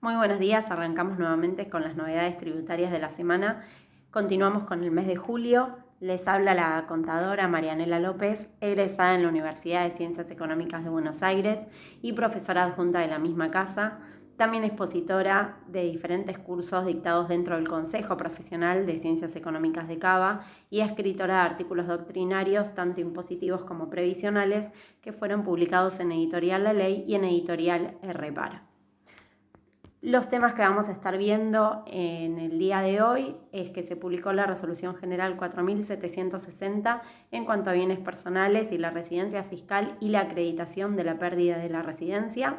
Muy buenos días, arrancamos nuevamente con las novedades tributarias de la semana. Continuamos con el mes de julio. Les habla la contadora Marianela López, egresada en la Universidad de Ciencias Económicas de Buenos Aires y profesora adjunta de la misma casa. También expositora de diferentes cursos dictados dentro del Consejo Profesional de Ciencias Económicas de Cava y escritora de artículos doctrinarios, tanto impositivos como previsionales, que fueron publicados en Editorial La Ley y en Editorial Repara. Los temas que vamos a estar viendo en el día de hoy es que se publicó la Resolución General 4760 en cuanto a bienes personales y la residencia fiscal y la acreditación de la pérdida de la residencia.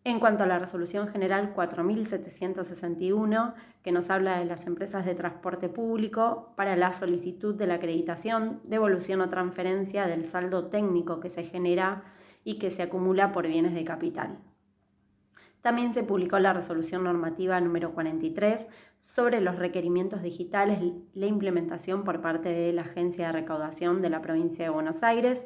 En cuanto a la Resolución General 4761, que nos habla de las empresas de transporte público para la solicitud de la acreditación, devolución o transferencia del saldo técnico que se genera y que se acumula por bienes de capital. También se publicó la resolución normativa número 43 sobre los requerimientos digitales, la implementación por parte de la Agencia de Recaudación de la Provincia de Buenos Aires.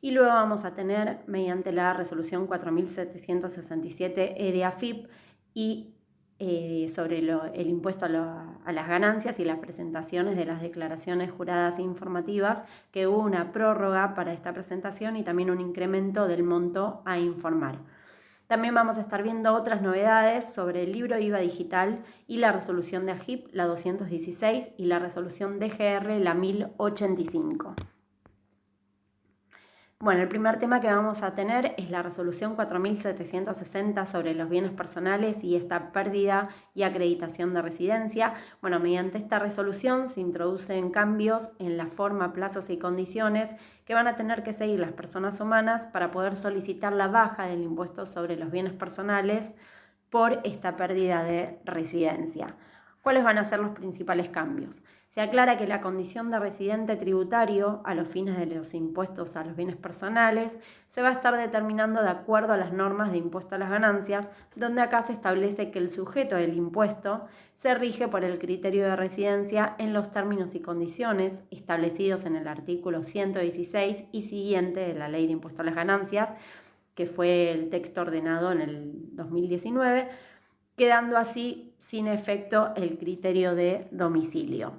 Y luego vamos a tener, mediante la resolución 4767 de AFIP y sobre el impuesto a las ganancias y las presentaciones de las declaraciones juradas e informativas, que hubo una prórroga para esta presentación y también un incremento del monto a informar. También vamos a estar viendo otras novedades sobre el libro IVA digital y la resolución de AGIP, la 216, y la resolución DGR, la 1085. Bueno, el primer tema que vamos a tener es la resolución 4760 sobre los bienes personales y esta pérdida y acreditación de residencia. Bueno, mediante esta resolución se introducen cambios en la forma, plazos y condiciones que van a tener que seguir las personas humanas para poder solicitar la baja del impuesto sobre los bienes personales por esta pérdida de residencia. ¿Cuáles van a ser los principales cambios? Se aclara que la condición de residente tributario a los fines de los impuestos a los bienes personales se va a estar determinando de acuerdo a las normas de impuesto a las ganancias, donde acá se establece que el sujeto del impuesto se rige por el criterio de residencia en los términos y condiciones establecidos en el artículo 116 y siguiente de la Ley de Impuesto a las Ganancias, que fue el texto ordenado en el 2019, quedando así sin efecto el criterio de domicilio.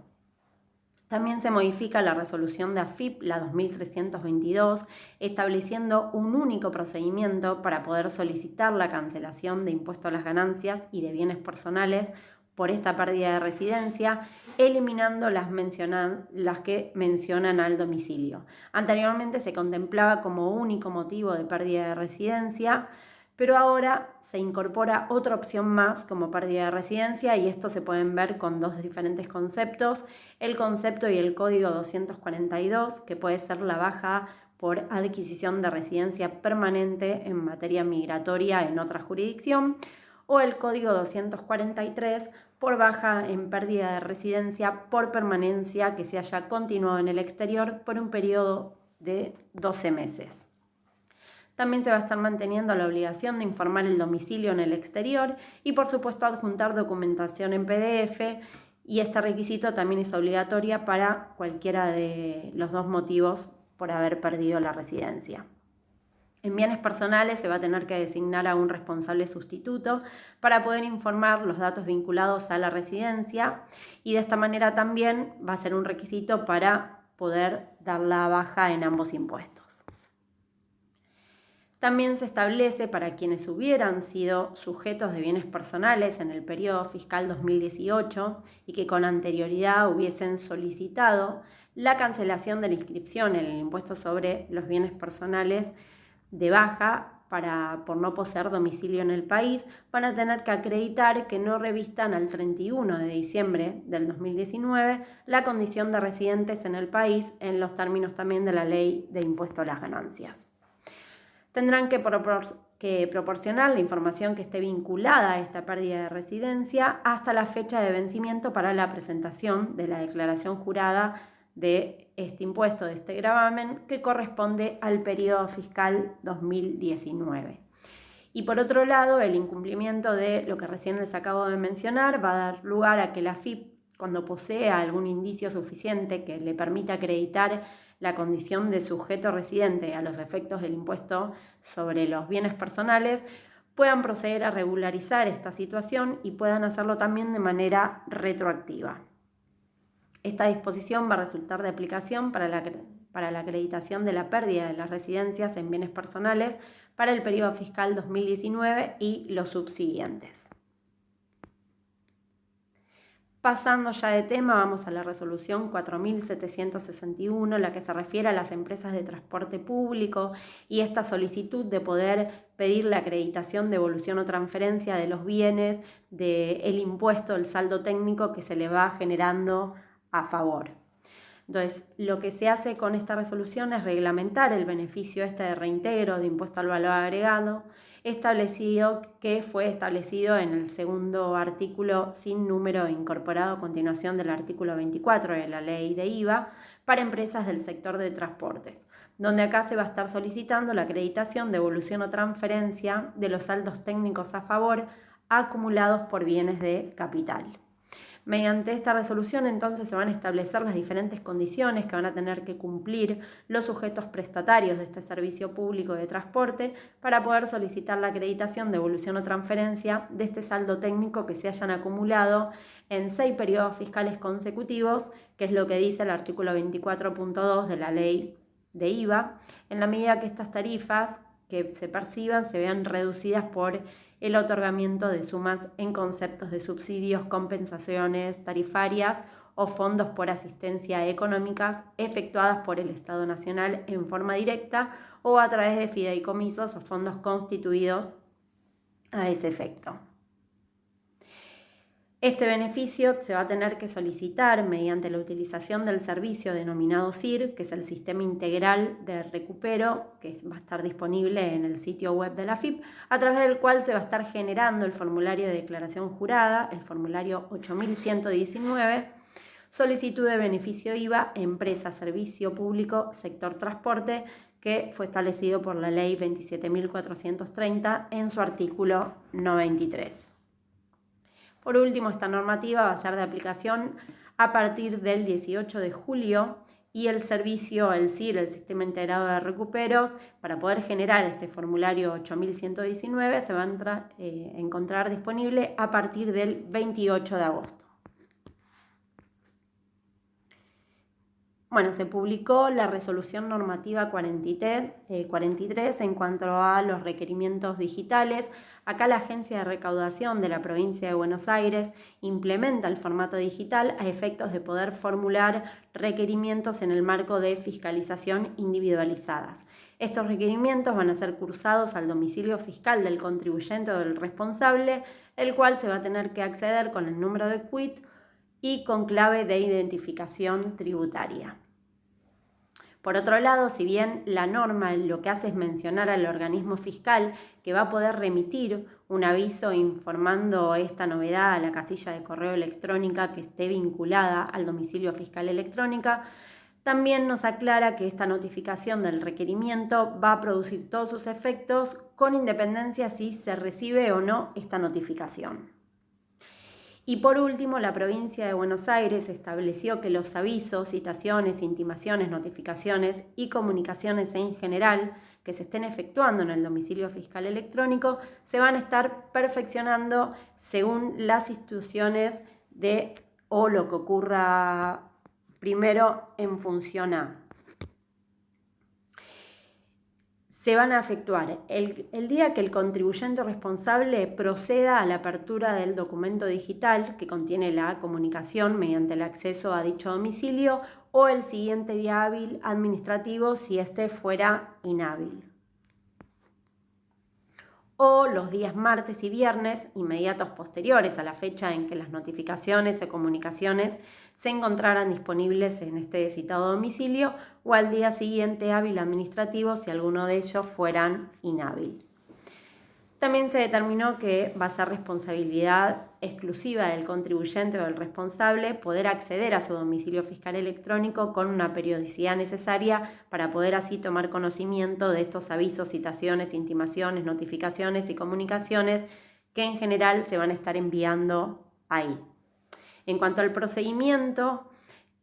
También se modifica la resolución de AFIP, la 2322, estableciendo un único procedimiento para poder solicitar la cancelación de impuesto a las ganancias y de bienes personales por esta pérdida de residencia, eliminando las que mencionan al domicilio. Anteriormente se contemplaba como único motivo de pérdida de residencia, pero ahora se incorpora otra opción más como pérdida de residencia y esto se pueden ver con dos diferentes conceptos, el concepto y el código 242, que puede ser la baja por adquisición de residencia permanente en materia migratoria en otra jurisdicción, o el código 243 por baja en pérdida de residencia por permanencia que se haya continuado en el exterior por un periodo de 12 meses. También se va a estar manteniendo la obligación de informar el domicilio en el exterior y, por supuesto, adjuntar documentación en PDF, y este requisito también es obligatorio para cualquiera de los dos motivos por haber perdido la residencia. En bienes personales se va a tener que designar a un responsable sustituto para poder informar los datos vinculados a la residencia y de esta manera también va a ser un requisito para poder dar la baja en ambos impuestos. También se establece para quienes hubieran sido sujetos de bienes personales en el periodo fiscal 2018 y que con anterioridad hubiesen solicitado la cancelación de la inscripción en el impuesto sobre los bienes personales de baja por no poseer domicilio en el país, van a tener que acreditar que no revistan al 31 de diciembre del 2019 la condición de residentes en el país en los términos también de la Ley de Impuesto a las Ganancias. Tendrán que proporcionar la información que esté vinculada a esta pérdida de residencia hasta la fecha de vencimiento para la presentación de la declaración jurada de este impuesto, de este gravamen, que corresponde al periodo fiscal 2019. Y por otro lado, el incumplimiento de lo que recién les acabo de mencionar va a dar lugar a que la AFIP, cuando posea algún indicio suficiente que le permita acreditar la condición de sujeto residente a los efectos del impuesto sobre los bienes personales, puedan proceder a regularizar esta situación y puedan hacerlo también de manera retroactiva. Esta disposición va a resultar de aplicación para la acreditación de la pérdida de las residencias en bienes personales para el periodo fiscal 2019 y los subsiguientes. Pasando ya de tema, vamos a la resolución 4761, la que se refiere a las empresas de transporte público y esta solicitud de poder pedir la acreditación, devolución o transferencia de los bienes, del impuesto, el saldo técnico que se le va generando a favor. Entonces, lo que se hace con esta resolución es reglamentar el beneficio de reintegro de impuesto al valor agregado, que fue establecido en el segundo artículo sin número incorporado a continuación del artículo 24 de la ley de IVA para empresas del sector de transportes, donde acá se va a estar solicitando la acreditación, devolución o transferencia de los saldos técnicos a favor acumulados por bienes de capital. Mediante esta resolución entonces se van a establecer las diferentes condiciones que van a tener que cumplir los sujetos prestatarios de este servicio público de transporte para poder solicitar la acreditación, devolución o transferencia de este saldo técnico que se hayan acumulado en 6 periodos fiscales consecutivos, que es lo que dice el artículo 24.2 de la ley de IVA, en la medida que estas tarifas que se perciban se vean reducidas por el otorgamiento de sumas en conceptos de subsidios, compensaciones tarifarias o fondos por asistencia económicas efectuadas por el Estado Nacional en forma directa o a través de fideicomisos o fondos constituidos a ese efecto. Este beneficio se va a tener que solicitar mediante la utilización del servicio denominado SIR, que es el Sistema Integral de Recupero, que va a estar disponible en el sitio web de la AFIP, a través del cual se va a estar generando el formulario de declaración jurada, el formulario 8119, solicitud de beneficio IVA, empresa, servicio público, sector transporte, que fue establecido por la ley 27.430 en su artículo 93. Por último, esta normativa va a ser de aplicación a partir del 18 de julio y el servicio, el SIR, el Sistema Integrado de Recuperos, para poder generar este formulario 8119 se va a encontrar disponible a partir del 28 de agosto. Bueno, se publicó la resolución normativa 43 en cuanto a los requerimientos digitales. Acá la Agencia de Recaudación de la Provincia de Buenos Aires implementa el formato digital a efectos de poder formular requerimientos en el marco de fiscalización individualizadas. Estos requerimientos van a ser cursados al domicilio fiscal del contribuyente o del responsable, el cual se va a tener que acceder con el número de quit y con clave de identificación tributaria. Por otro lado, si bien la norma lo que hace es mencionar al organismo fiscal que va a poder remitir un aviso informando esta novedad a la casilla de correo electrónica que esté vinculada al domicilio fiscal electrónica, también nos aclara que esta notificación del requerimiento va a producir todos sus efectos con independencia si se recibe o no esta notificación. Y por último, la provincia de Buenos Aires estableció que los avisos, citaciones, intimaciones, notificaciones y comunicaciones en general que se estén efectuando en el domicilio fiscal electrónico se van a estar perfeccionando según las instituciones o lo que ocurra primero en función a. Se van a efectuar el día que el contribuyente responsable proceda a la apertura del documento digital que contiene la comunicación mediante el acceso a dicho domicilio o el siguiente día hábil administrativo si este fuera inhábil. O los días martes y viernes inmediatos posteriores a la fecha en que las notificaciones o comunicaciones se encontraran disponibles en este citado domicilio o al día siguiente hábil administrativo si alguno de ellos fueran inhábil. También se determinó que va a ser responsabilidad exclusiva del contribuyente o del responsable poder acceder a su domicilio fiscal electrónico con una periodicidad necesaria para poder así tomar conocimiento de estos avisos, citaciones, intimaciones, notificaciones y comunicaciones que en general se van a estar enviando ahí. En cuanto al procedimiento,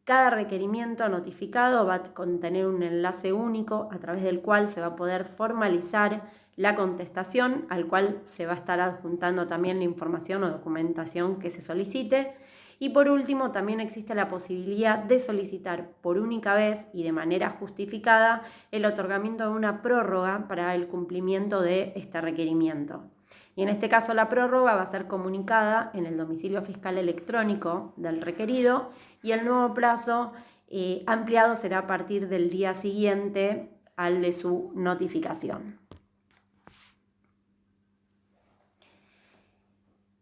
cada requerimiento notificado va a contener un enlace único a través del cual se va a poder formalizar la contestación, al cual se va a estar adjuntando también la información o documentación que se solicite. Y por último, también existe la posibilidad de solicitar por única vez y de manera justificada el otorgamiento de una prórroga para el cumplimiento de este requerimiento. Y en este caso la prórroga va a ser comunicada en el domicilio fiscal electrónico del requerido y el nuevo plazo ampliado será a partir del día siguiente al de su notificación.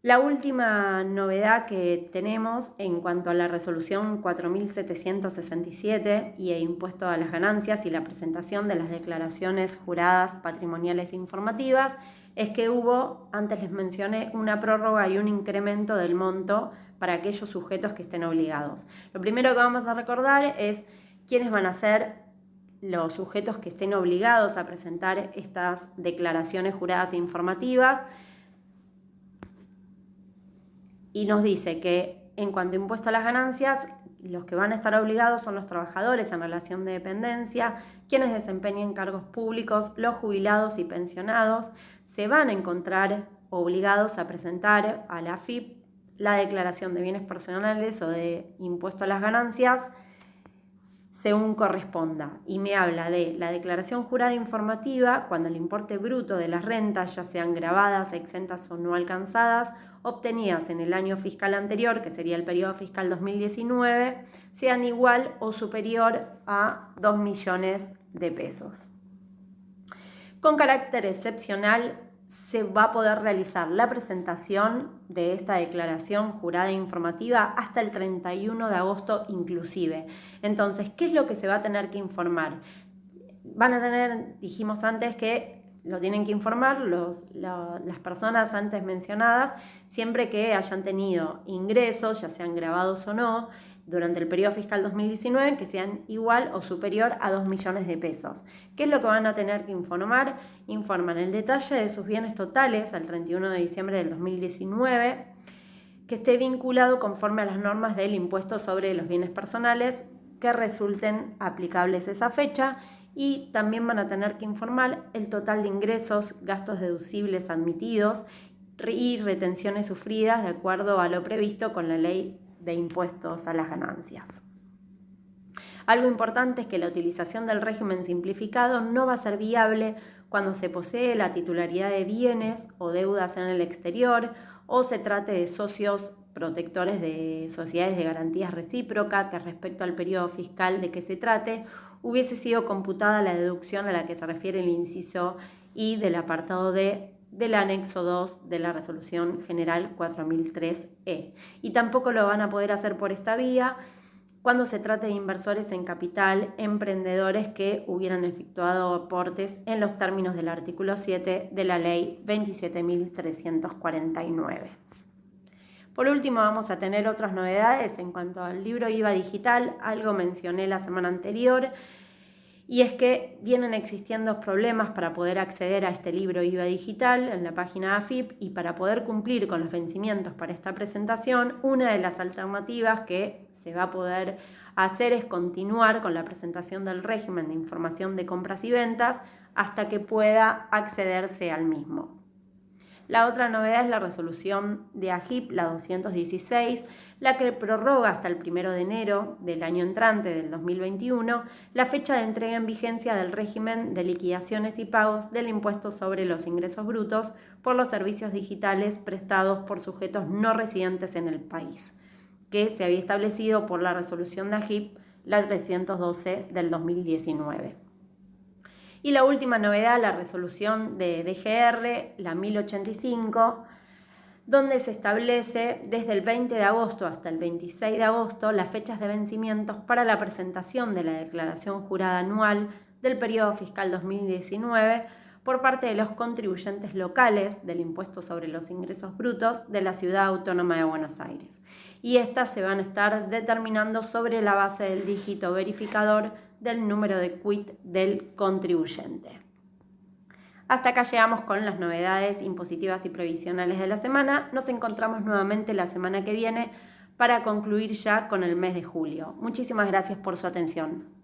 La última novedad que tenemos en cuanto a la resolución 4767 y el impuesto a las ganancias y la presentación de las declaraciones juradas patrimoniales informativas es que hubo, antes les mencioné, una prórroga y un incremento del monto para aquellos sujetos que estén obligados. Lo primero que vamos a recordar es quiénes van a ser los sujetos que estén obligados a presentar estas declaraciones juradas informativas. Y nos dice que en cuanto a impuesto a las ganancias, los que van a estar obligados son los trabajadores en relación de dependencia, quienes desempeñen cargos públicos, los jubilados y pensionados, se van a encontrar obligados a presentar a la AFIP la declaración de bienes personales o de impuesto a las ganancias según corresponda. Y me habla de la declaración jurada informativa cuando el importe bruto de las rentas, ya sean gravadas, exentas o no alcanzadas, obtenidas en el año fiscal anterior, que sería el periodo fiscal 2019, sean igual o superior a 2 millones de pesos. Con carácter excepcional, se va a poder realizar la presentación de esta declaración jurada informativa hasta el 31 de agosto inclusive. Entonces, ¿qué es lo que se va a tener que informar? Van a tener, dijimos antes que lo tienen que informar las personas antes mencionadas siempre que hayan tenido ingresos, ya sean grabados o no, durante el periodo fiscal 2019 que sean igual o superior a 2 millones de pesos. ¿Qué es lo que van a tener que informar? Informan el detalle de sus bienes totales al 31 de diciembre del 2019, que esté vinculado conforme a las normas del impuesto sobre los bienes personales que resulten aplicables esa fecha, y también van a tener que informar el total de ingresos, gastos deducibles admitidos y retenciones sufridas de acuerdo a lo previsto con la ley de impuestos a las ganancias. Algo importante es que la utilización del régimen simplificado no va a ser viable cuando se posee la titularidad de bienes o deudas en el exterior o se trate de socios protectores de sociedades de garantías recíprocas que respecto al periodo fiscal de que se trate hubiese sido computada la deducción a la que se refiere el inciso I del apartado D del anexo 2 de la Resolución General 4003E. Y tampoco lo van a poder hacer por esta vía cuando se trate de inversores en capital, emprendedores que hubieran efectuado aportes en los términos del artículo 7 de la Ley 27.349. Por último, vamos a tener otras novedades en cuanto al libro IVA digital. Algo mencioné la semana anterior, y es que vienen existiendo problemas para poder acceder a este libro IVA digital en la página de AFIP, y para poder cumplir con los vencimientos para esta presentación, una de las alternativas que se va a poder hacer es continuar con la presentación del régimen de información de compras y ventas hasta que pueda accederse al mismo. La otra novedad es la resolución de AGIP, la 216, la que prorroga hasta el 1 de enero del año entrante, del 2021, la fecha de entrega en vigencia del régimen de liquidaciones y pagos del impuesto sobre los ingresos brutos por los servicios digitales prestados por sujetos no residentes en el país, que se había establecido por la resolución de AGIP, la 312 del 2019. Y la última novedad, la resolución de DGR, la 1085, donde se establece desde el 20 de agosto hasta el 26 de agosto las fechas de vencimientos para la presentación de la declaración jurada anual del periodo fiscal 2019 por parte de los contribuyentes locales del impuesto sobre los ingresos brutos de la Ciudad Autónoma de Buenos Aires. Y estas se van a estar determinando sobre la base del dígito verificador del número de quit del contribuyente. Hasta acá llegamos con las novedades impositivas y previsionales de la semana. Nos encontramos nuevamente la semana que viene para concluir ya con el mes de julio. Muchísimas gracias por su atención.